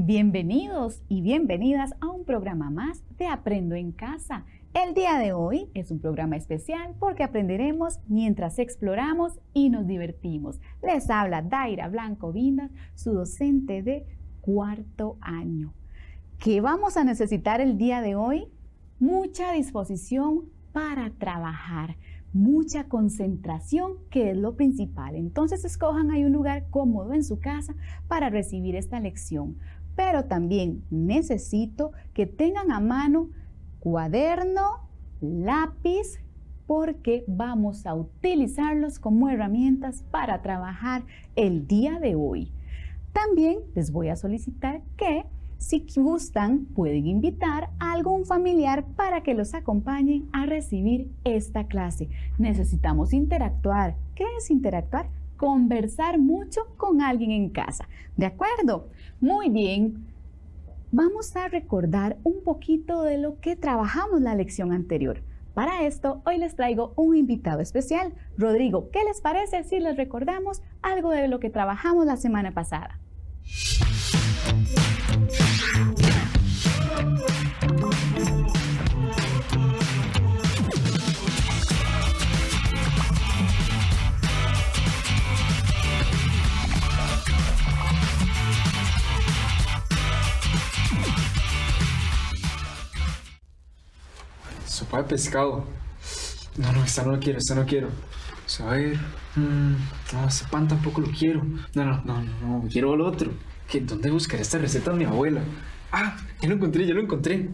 Bienvenidos y bienvenidas a un programa más de Aprendo en Casa. El día de hoy es un programa especial porque aprenderemos mientras exploramos y nos divertimos. Les habla Daira Blanco Vindas, su docente de cuarto año. ¿Qué vamos a necesitar el día de hoy? Mucha disposición para trabajar, mucha concentración, que es lo principal. Entonces escojan ahí un lugar cómodo en su casa para recibir esta lección. Pero también necesito que tengan a mano cuaderno, lápiz, porque vamos a utilizarlos como herramientas para trabajar el día de hoy. También les voy a solicitar que, si gustan, pueden invitar a algún familiar para que los acompañen a recibir esta clase. Necesitamos interactuar. ¿Qué es interactuar? Conversar mucho con alguien en casa. ¿De acuerdo? Muy bien. Vamos a recordar un poquito de lo que trabajamos la lección anterior. Para esto, hoy les traigo un invitado especial. Rodrigo, ¿qué les parece si les recordamos algo de lo que trabajamos la semana pasada? Sopa de pescado. No, esta no la quiero, esta no quiero. Vamos a ver. No, ese pan tampoco lo quiero. No, quiero lo otro. ¿Dónde buscaré esta receta de mi abuela? Ah, ya lo encontré.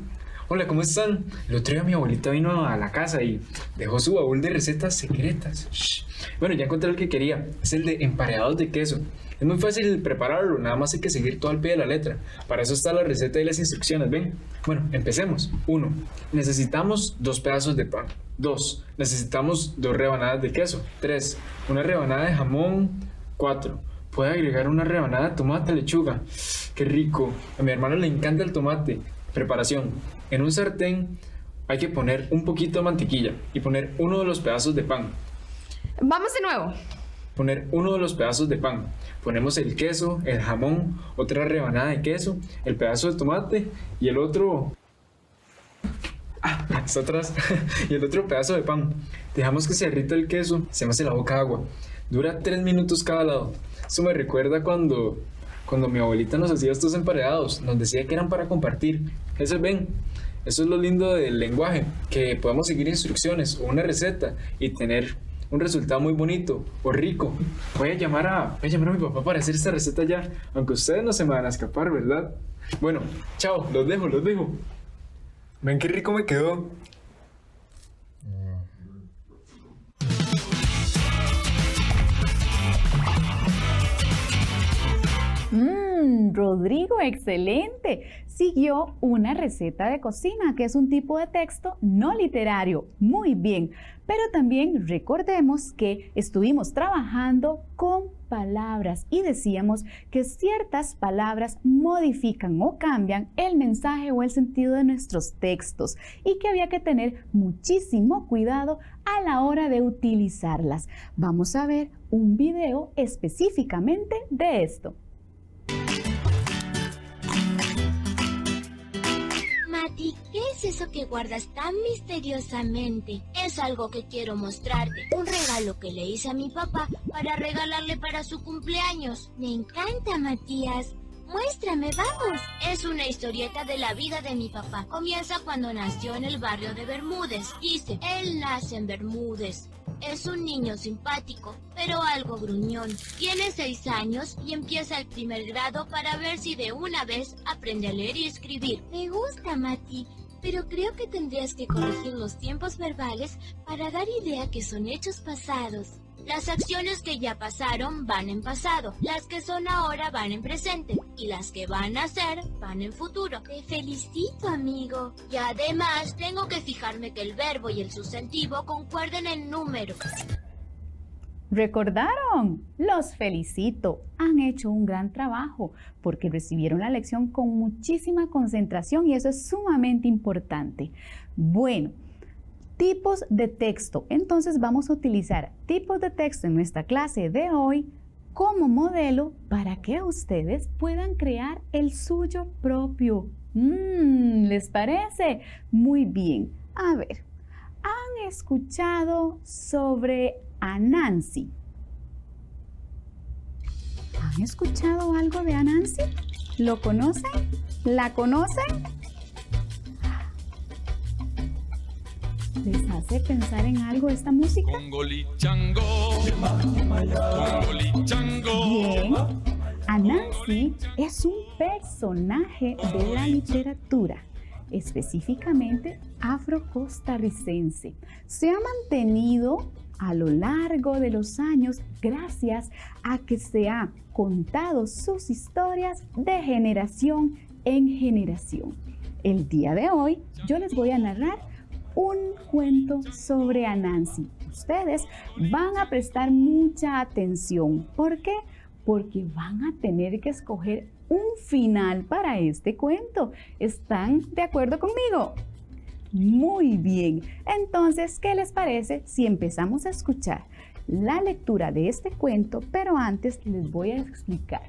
Hola, ¿cómo están? El otro día mi abuelita vino a la casa y dejó su baúl de recetas secretas. Shh. Bueno, ya encontré el que quería. Es el de emparedados de queso. Es muy fácil prepararlo, nada más hay que seguir todo al pie de la letra. Para eso está la receta y las instrucciones, ¿ven? Bueno, empecemos. 1. Necesitamos 2 pedazos de pan. 2. Necesitamos 2 rebanadas de queso. 3. Una rebanada de jamón. 4. Puede agregar una rebanada de tomate, lechuga. ¡Qué rico! A mi hermano le encanta el tomate. Preparación. En un sartén hay que poner un poquito de mantequilla y poner uno de los pedazos de pan. Vamos de nuevo. Poner uno de los pedazos de pan. Ponemos el queso, el jamón, otra rebanada de queso, el pedazo de tomate y el otro... está atrás. Y el otro pedazo de pan. Dejamos que se derrita el queso, se me hace la boca agua. Dura 3 minutos cada lado. Eso me recuerda cuando mi abuelita nos hacía estos emparedados. Nos decía que eran para compartir. Eso ven. Eso es lo lindo del lenguaje, que podemos seguir instrucciones o una receta y tener un resultado muy bonito o rico. Voy a llamar a mi papá para hacer esta receta ya, aunque ustedes no se me van a escapar, ¿verdad? Bueno, chao, los dejo. Ven qué rico me quedó. Rodrigo, excelente. Siguió una receta de cocina, que es un tipo de texto no literario. Muy bien. Pero también recordemos que estuvimos trabajando con palabras y decíamos que ciertas palabras modifican o cambian el mensaje o el sentido de nuestros textos y que había que tener muchísimo cuidado a la hora de utilizarlas. Vamos a ver un video específicamente de esto. Mati, ¿qué es eso que guardas tan misteriosamente? Es algo que quiero mostrarte. Un regalo que le hice a mi papá para regalarle para su cumpleaños. Me encanta, Matías. Muéstrame, vamos. Es una historieta de la vida de mi papá. Comienza cuando nació en el barrio de Bermúdez. Dice, él nace en Bermúdez. Es un niño simpático, pero algo gruñón. Tiene 6 años y empieza el primer grado para ver si de una vez aprende a leer y escribir. Me gusta, Mati, pero creo que tendrías que corregir los tiempos verbales para dar idea que son hechos pasados. Las acciones que ya pasaron van en pasado, las que son ahora van en presente y las que van a ser van en futuro. Te felicito, amigo. Y además tengo que fijarme que el verbo y el sustantivo concuerden en número. ¿Recordaron? Los felicito. Han hecho un gran trabajo porque recibieron la lección con muchísima concentración y eso es sumamente importante. Bueno, tipos de texto. Entonces vamos a utilizar tipos de texto en nuestra clase de hoy como modelo para que ustedes puedan crear el suyo propio. ¿Les parece? Muy bien. A ver, ¿han escuchado sobre Anansi? ¿Han escuchado algo de Anansi? ¿Lo conocen? ¿La conocen? ¿Les hace pensar en algo esta música? Bien. Anansi es un personaje de la literatura, específicamente afrocostarricense. Se ha mantenido a lo largo de los años gracias a que se ha contado sus historias de generación en generación. El día de hoy yo les voy a narrar un cuento sobre Anansi. Ustedes van a prestar mucha atención. ¿Por qué? Porque van a tener que escoger un final para este cuento. ¿Están de acuerdo conmigo? Muy bien. Entonces, ¿qué les parece si empezamos a escuchar la lectura de este cuento? Pero antes les voy a explicar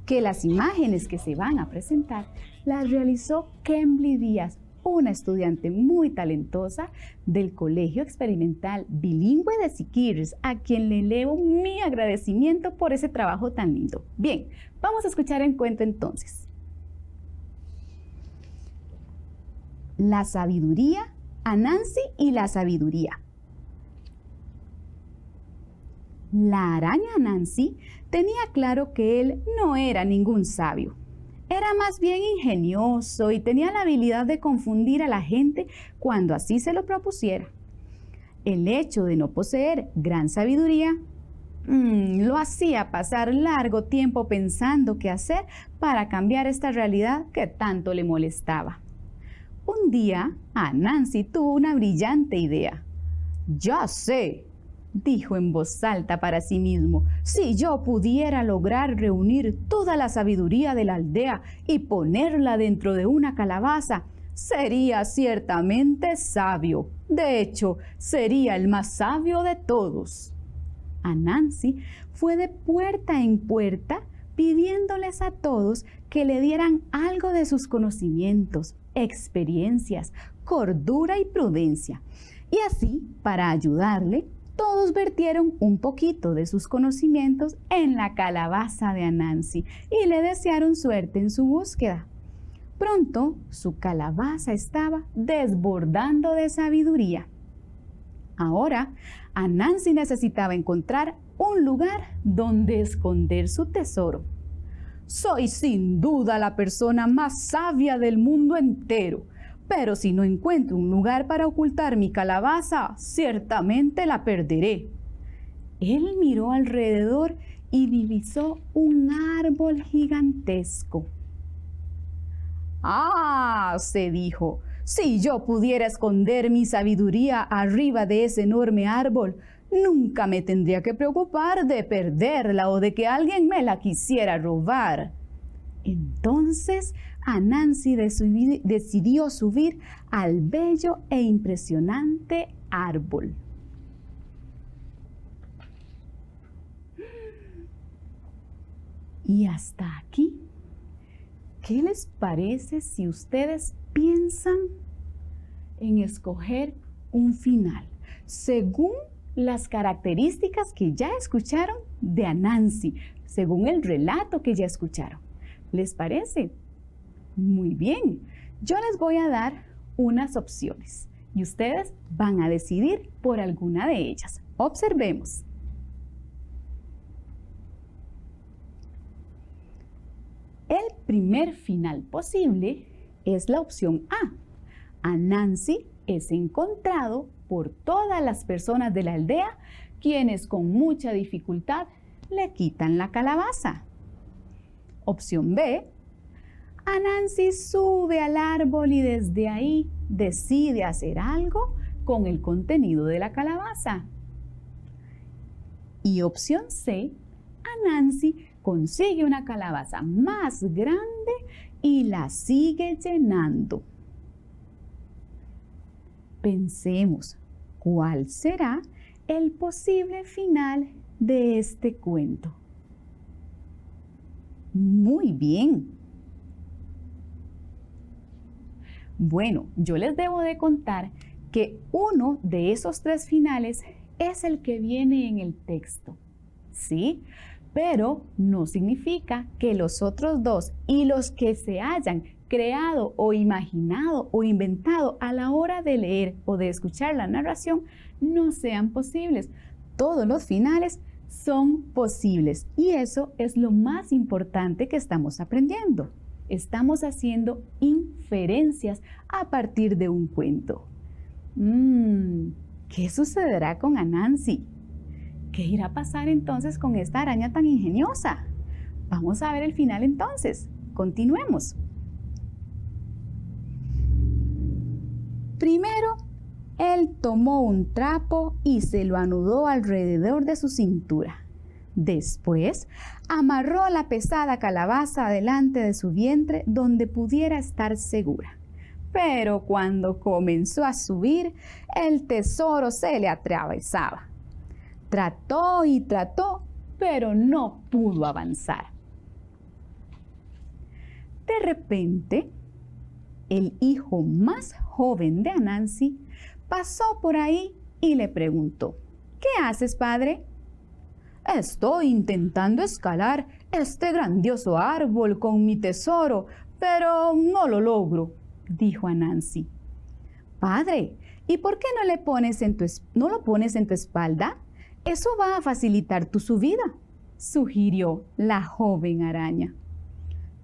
que las imágenes que se van a presentar las realizó Kembly Díaz, una estudiante muy talentosa del Colegio Experimental Bilingüe de Siquirres, a quien le elevo mi agradecimiento por ese trabajo tan lindo. Bien, vamos a escuchar el cuento entonces. La sabiduría, Anansi y la sabiduría. La araña Anansi tenía claro que él no era ningún sabio. Era más bien ingenioso y tenía la habilidad de confundir a la gente cuando así se lo propusiera. El hecho de no poseer gran sabiduría lo hacía pasar largo tiempo pensando qué hacer para cambiar esta realidad que tanto le molestaba. Un día, Anansi tuvo una brillante idea. «Ya sé», dijo en voz alta para sí mismo, «si yo pudiera lograr reunir toda la sabiduría de la aldea y ponerla dentro de una calabaza, sería ciertamente sabio. De hecho, sería el más sabio de todos». Anansi fue de puerta en puerta pidiéndoles a todos que le dieran algo de sus conocimientos, experiencias, cordura y prudencia. Y así, para ayudarle, todos vertieron un poquito de sus conocimientos en la calabaza de Anansi y le desearon suerte en su búsqueda. Pronto, su calabaza estaba desbordando de sabiduría. Ahora, Anansi necesitaba encontrar un lugar donde esconder su tesoro. «Soy sin duda la persona más sabia del mundo entero, pero si no encuentro un lugar para ocultar mi calabaza, ciertamente la perderé». Él miró alrededor y divisó un árbol gigantesco. «Ah», se dijo, «si yo pudiera esconder mi sabiduría arriba de ese enorme árbol, nunca me tendría que preocupar de perderla o de que alguien me la quisiera robar». Entonces Anansi decidió subir al bello e impresionante árbol. Y hasta aquí, ¿qué les parece si ustedes piensan en escoger un final según las características que ya escucharon de Anansi, según el relato que ya escucharon? ¿Les parece? Muy bien. Yo les voy a dar unas opciones y ustedes van a decidir por alguna de ellas. Observemos. El primer final posible es la opción A. Anansi es encontrado por todas las personas de la aldea quienes con mucha dificultad le quitan la calabaza. Opción B. Anansi sube al árbol y desde ahí decide hacer algo con el contenido de la calabaza. Y opción C. Anansi consigue una calabaza más grande y la sigue llenando. Pensemos, ¿cuál será el posible final de este cuento? Muy bien. Bueno, yo les debo de contar que uno de esos 3 finales es el que viene en el texto, ¿sí? Pero no significa que los otros 2 y los que se hayan creado o imaginado o inventado a la hora de leer o de escuchar la narración no sean posibles. Todos los finales son posibles y eso es lo más importante que estamos aprendiendo. Estamos haciendo inferencias a partir de un cuento. ¿Qué sucederá con Anansi? ¿Qué irá a pasar entonces con esta araña tan ingeniosa? Vamos a ver el final entonces. Continuemos. Primero, él tomó un trapo y se lo anudó alrededor de su cintura. Después, amarró la pesada calabaza delante de su vientre donde pudiera estar segura. Pero cuando comenzó a subir, el tesoro se le atravesaba. Trató y trató, pero no pudo avanzar. De repente, el hijo más joven de Anansi pasó por ahí y le preguntó: ¿Qué haces, padre? Estoy intentando escalar este grandioso árbol con mi tesoro, pero no lo logro, dijo Anansi. Padre, ¿y por qué no lo pones en tu espalda? Eso va a facilitar tu subida, sugirió la joven araña.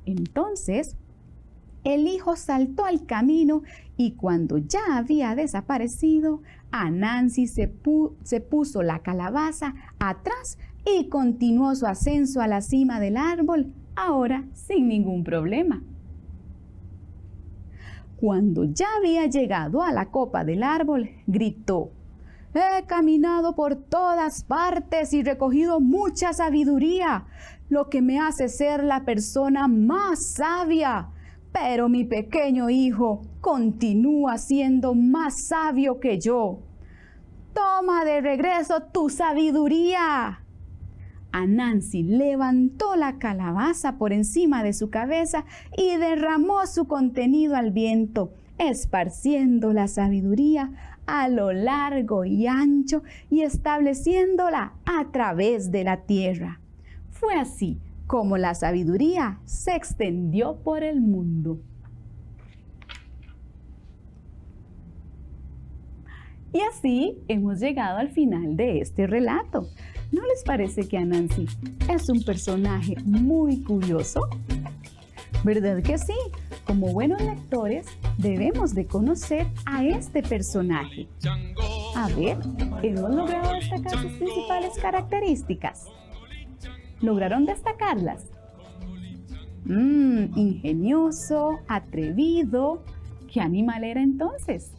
Entonces, el hijo saltó al camino y cuando ya había desaparecido, Anansi se puso la calabaza atrás y continuó su ascenso a la cima del árbol, ahora sin ningún problema. Cuando ya había llegado a la copa del árbol, gritó: «He caminado por todas partes y recogido mucha sabiduría, lo que me hace ser la persona más sabia. Pero mi pequeño hijo continúa siendo más sabio que yo. Toma de regreso tu sabiduría». Anansi levantó la calabaza por encima de su cabeza y derramó su contenido al viento, esparciendo la sabiduría a lo largo y ancho y estableciéndola a través de la tierra. Fue así como la sabiduría se extendió por el mundo. Y así hemos llegado al final de este relato. ¿No les parece que Anansi es un personaje muy curioso? ¿Verdad que sí? Como buenos lectores debemos de conocer a este personaje. A ver, ¿hemos logrado destacar sus principales características? ¿Lograron destacarlas? Ingenioso, atrevido. ¿Qué animal era entonces?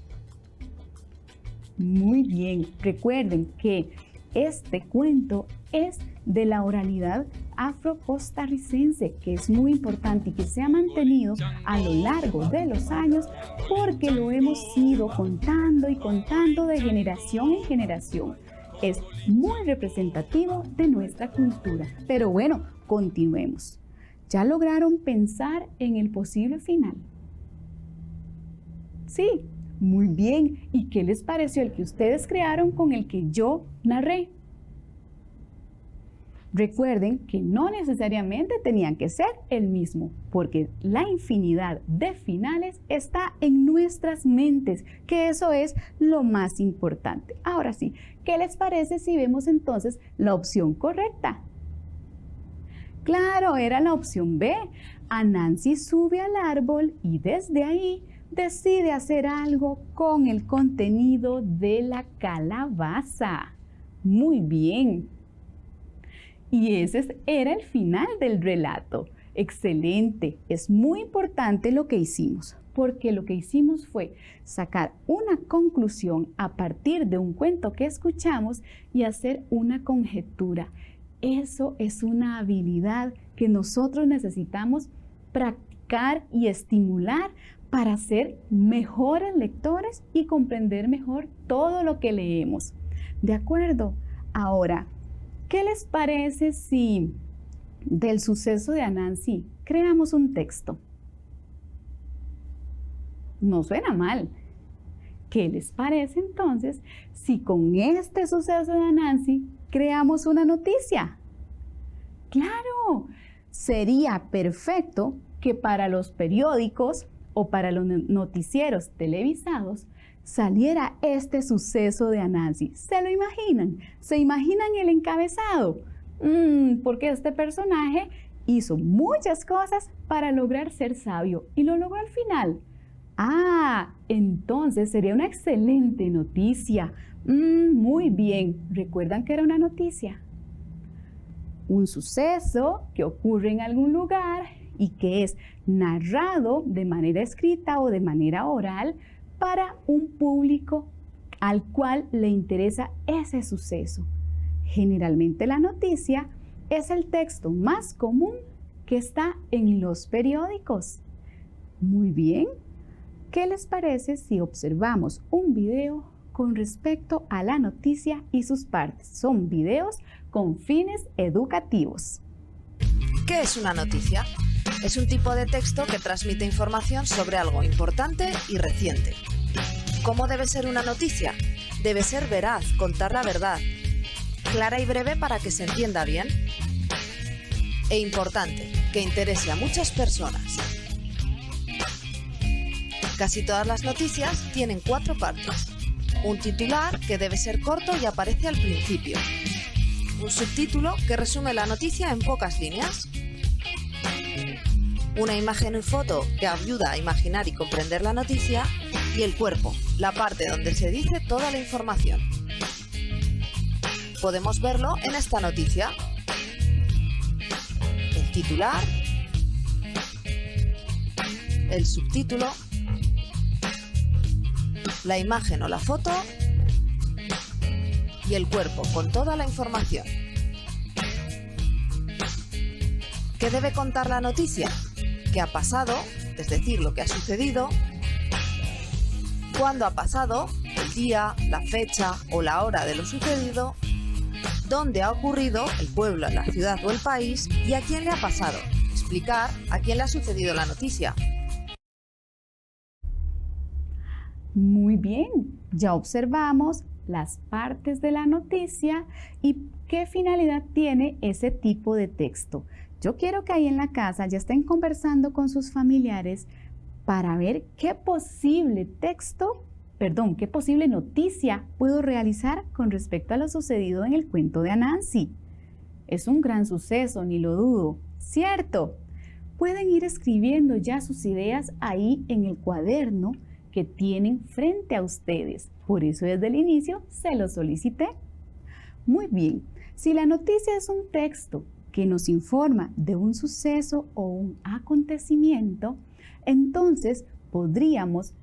Muy bien, recuerden que este cuento es de la oralidad afro-costarricense, que es muy importante y que se ha mantenido a lo largo de los años porque lo hemos ido contando y contando de generación en generación. Es muy representativo de nuestra cultura. Pero bueno, continuemos. ¿Ya lograron pensar en el posible final? Sí, muy bien. ¿Y qué les pareció el que ustedes crearon con el que yo narré? Recuerden que no necesariamente tenían que ser el mismo, porque la infinidad de finales está en nuestras mentes, que eso es lo más importante. Ahora sí, ¿qué les parece si vemos entonces la opción correcta? Claro, era la opción B. Anansi sube al árbol y desde ahí decide hacer algo con el contenido de la calabaza. Muy bien. Y ese era el final del relato. Excelente. Es muy importante lo que hicimos, porque lo que hicimos fue sacar una conclusión a partir de un cuento que escuchamos y hacer una conjetura. Eso es una habilidad que nosotros necesitamos practicar y estimular para ser mejores lectores y comprender mejor todo lo que leemos. ¿De acuerdo? Ahora, ¿qué les parece si del suceso de Anansi creamos un texto? No suena mal. ¿Qué les parece entonces si con este suceso de Anansi creamos una noticia? ¡Claro! Sería perfecto que para los periódicos o para los noticieros televisados saliera este suceso de Anansi. ¿Se lo imaginan? ¿Se imaginan el encabezado? Porque este personaje hizo muchas cosas para lograr ser sabio y lo logró al final. Entonces sería una excelente noticia. Muy bien. ¿Recuerdan que era una noticia? Un suceso que ocurre en algún lugar y que es narrado de manera escrita o de manera oral para un público al cual le interesa ese suceso. Generalmente la noticia es el texto más común que está en los periódicos. Muy bien. ¿Qué les parece si observamos un video con respecto a la noticia y sus partes? Son videos con fines educativos. ¿Qué es una noticia? Es un tipo de texto que transmite información sobre algo importante y reciente. ¿Cómo debe ser una noticia? Debe ser veraz, contar la verdad, clara y breve para que se entienda bien, e importante, que interese a muchas personas. Casi todas las noticias tienen 4 partes. Un titular, que debe ser corto y aparece al principio. Un subtítulo, que resume la noticia en pocas líneas. Una imagen y foto, que ayuda a imaginar y comprender la noticia. Y el cuerpo, la parte donde se dice toda la información. Podemos verlo en esta noticia. El titular, el subtítulo, la imagen o la foto y el cuerpo con toda la información. ¿Qué debe contar la noticia? ¿Qué ha pasado? Es decir, lo que ha sucedido. ¿Cuándo ha pasado? El día, la fecha o la hora de lo sucedido. ¿Dónde ha ocurrido? El pueblo, la ciudad o el país. ¿Y a quién le ha pasado? Explicar a quién le ha sucedido la noticia. Muy bien, ya observamos las partes de la noticia y qué finalidad tiene ese tipo de texto. Yo quiero que ahí en la casa ya estén conversando con sus familiares para ver qué posible qué posible noticia puedo realizar con respecto a lo sucedido en el cuento de Anansi. Es un gran suceso, ni lo dudo, ¿cierto? Pueden ir escribiendo ya sus ideas ahí en el cuaderno que tienen frente a ustedes. Por eso desde el inicio se lo solicité. Muy bien, si la noticia es un texto que nos informa de un suceso o un acontecimiento, entonces podríamos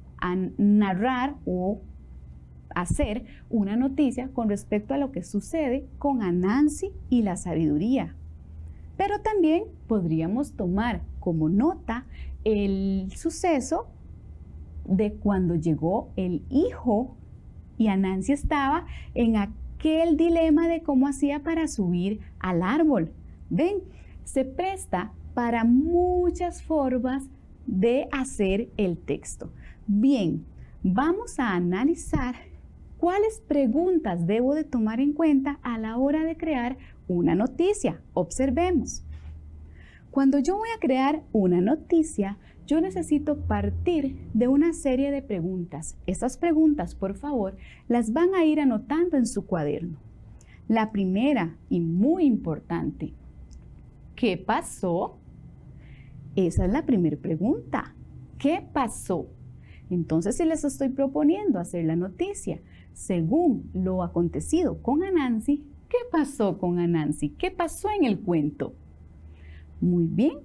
narrar o hacer una noticia con respecto a lo que sucede con Anansi y la sabiduría. Pero también podríamos tomar como nota el suceso de cuando llegó el hijo y Anansi estaba en aquel dilema de cómo hacía para subir al árbol. Ven, se presta para muchas formas de hacer el texto. Bien, vamos a analizar cuáles preguntas debo de tomar en cuenta a la hora de crear una noticia. Observemos. Cuando yo voy a crear una noticia, yo necesito partir de una serie de preguntas. Estas preguntas, por favor, las van a ir anotando en su cuaderno. La primera y muy importante, ¿qué pasó? Esa es la primera pregunta. ¿Qué pasó? Entonces, si les estoy proponiendo hacer la noticia según lo acontecido con Anansi, ¿qué pasó con Anansi? ¿Qué pasó en el cuento? Muy bien.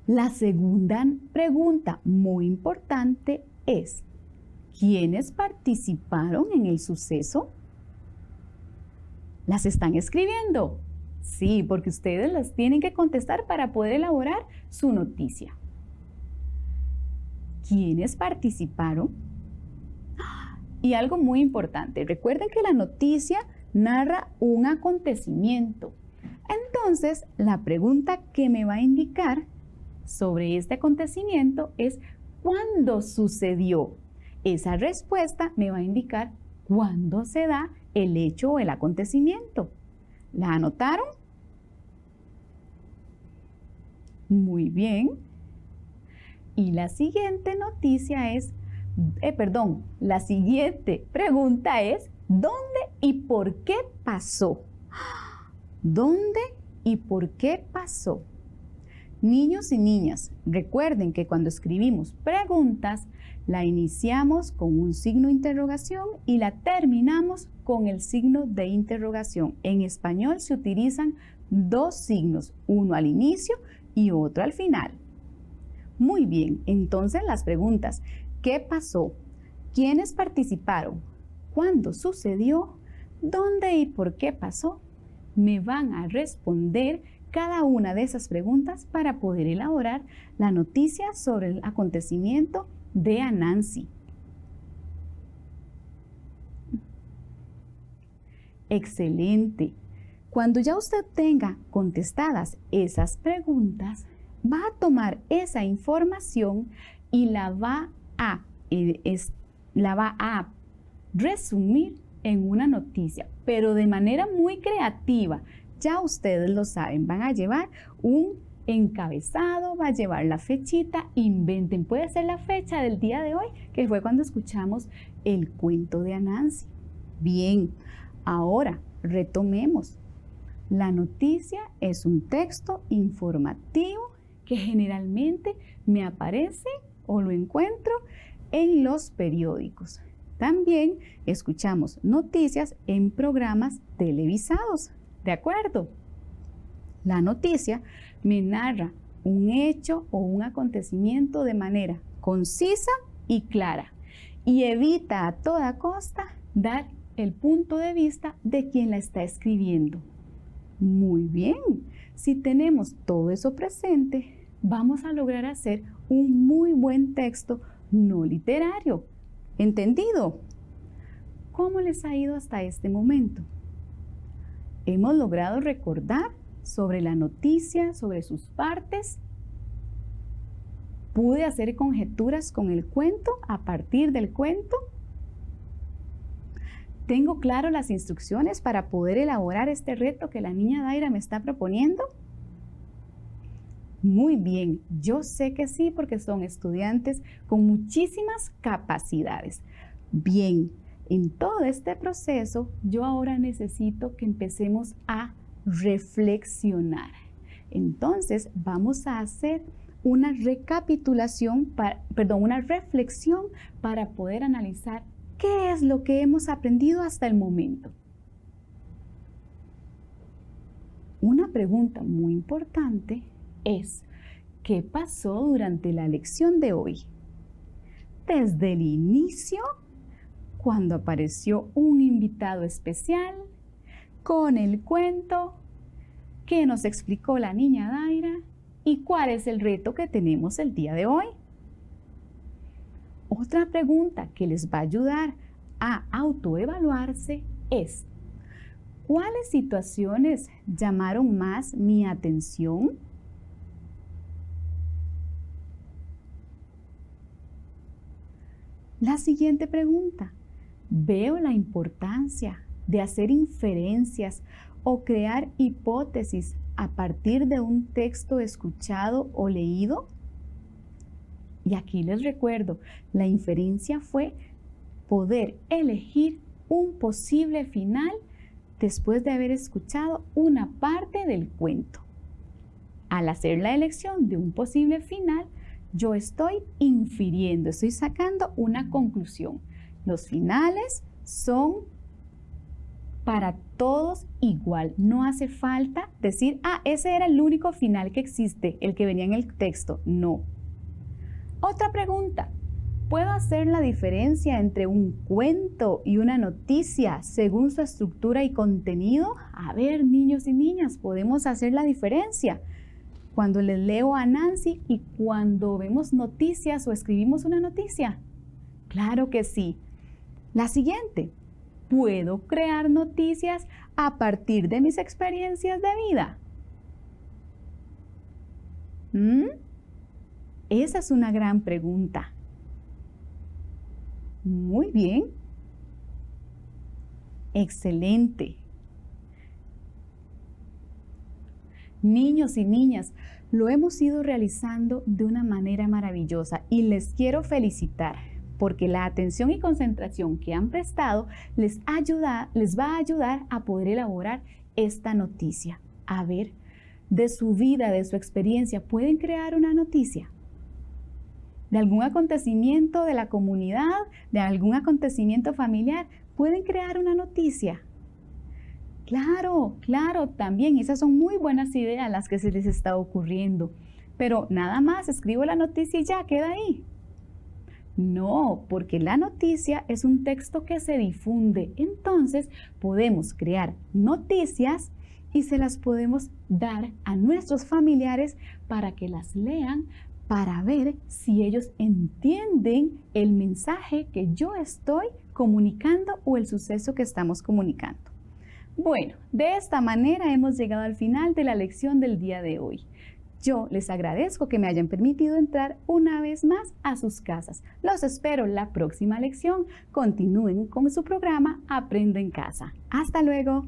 La segunda pregunta muy importante es, ¿quiénes participaron en el suceso? ¿Las están escribiendo? Sí, porque ustedes las tienen que contestar para poder elaborar su noticia. ¿Quiénes participaron? Y algo muy importante, recuerden que la noticia narra un acontecimiento. Entonces, la pregunta que me va a indicar sobre este acontecimiento es ¿cuándo sucedió? Esa respuesta me va a indicar cuándo se da el hecho o el acontecimiento. ¿La anotaron? Muy bien. Y la siguiente noticia es, la siguiente pregunta es, ¿dónde y por qué pasó? ¿Dónde y por qué pasó? Niños y niñas, recuerden que cuando escribimos preguntas, la iniciamos con un signo de interrogación y la terminamos con el signo de interrogación. En español se utilizan dos signos, uno al inicio y otro al final. Muy bien, entonces las preguntas, ¿qué pasó? ¿Quiénes participaron? ¿Cuándo sucedió? ¿Dónde y por qué pasó? Me van a responder cada una de esas preguntas para poder elaborar la noticia sobre el acontecimiento de Anansi. Excelente. Cuando ya usted tenga contestadas esas preguntas, va a tomar esa información y la va a resumir en una noticia, pero de manera muy creativa. Ya ustedes lo saben, van a llevar un encabezado, va a llevar la fechita, inventen, puede ser la fecha del día de hoy, que fue cuando escuchamos el cuento de Anansi. Bien, ahora retomemos. La noticia es un texto informativo que generalmente me aparece o lo encuentro en los periódicos. También escuchamos noticias en programas televisados. ¿De acuerdo? La noticia me narra un hecho o un acontecimiento de manera concisa y clara y evita a toda costa dar el punto de vista de quien la está escribiendo. Muy bien, si tenemos todo eso presente, vamos a lograr hacer un muy buen texto no literario. ¿Entendido? ¿Cómo les ha ido hasta este momento? ¿Hemos logrado recordar sobre la noticia, sobre sus partes? ¿Pude hacer conjeturas con el cuento a partir del cuento? ¿Tengo claro las instrucciones para poder elaborar este reto que la niña Daira me está proponiendo? Muy bien, yo sé que sí, porque son estudiantes con muchísimas capacidades. Bien, en todo este proceso, yo ahora necesito que empecemos a reflexionar. Entonces, vamos a hacer una reflexión para poder analizar qué es lo que hemos aprendido hasta el momento. Una pregunta muy importante es, ¿qué pasó durante la lección de hoy? Desde el inicio, cuando apareció un invitado especial, con el cuento que nos explicó la niña Daira y cuál es el reto que tenemos el día de hoy. Otra pregunta que les va a ayudar a autoevaluarse es, ¿cuáles situaciones llamaron más mi atención? La siguiente pregunta, ¿veo la importancia de hacer inferencias o crear hipótesis a partir de un texto escuchado o leído? Y aquí les recuerdo, la inferencia fue poder elegir un posible final después de haber escuchado una parte del cuento. Al hacer la elección de un posible final, yo estoy infiriendo, estoy sacando una conclusión. Los finales son para todos igual. No hace falta decir, ese era el único final que existe, el que venía en el texto. No. Otra pregunta. ¿Puedo hacer la diferencia entre un cuento y una noticia según su estructura y contenido? A ver, niños y niñas, ¿podemos hacer la diferencia cuando les leo a Nancy y cuando vemos noticias o escribimos una noticia? Claro que sí. La siguiente. ¿Puedo crear noticias a partir de mis experiencias de vida? Esa es una gran pregunta. Muy bien. Excelente. Niños y niñas, lo hemos ido realizando de una manera maravillosa y les quiero felicitar porque la atención y concentración que han prestado les va a ayudar a poder elaborar esta noticia. A ver, de su vida, de su experiencia, ¿pueden crear una noticia? ¿De algún acontecimiento de la comunidad, de algún acontecimiento familiar? ¿Pueden crear una noticia? Claro, claro, también esas son muy buenas ideas las que se les está ocurriendo. Pero nada más escribo la noticia y ya queda ahí. No, porque la noticia es un texto que se difunde. Entonces podemos crear noticias y se las podemos dar a nuestros familiares para que las lean, para ver si ellos entienden el mensaje que yo estoy comunicando o el suceso que estamos comunicando. Bueno, de esta manera hemos llegado al final de la lección del día de hoy. Yo les agradezco que me hayan permitido entrar una vez más a sus casas. Los espero en la próxima lección. Continúen con su programa Aprendo en Casa. ¡Hasta luego!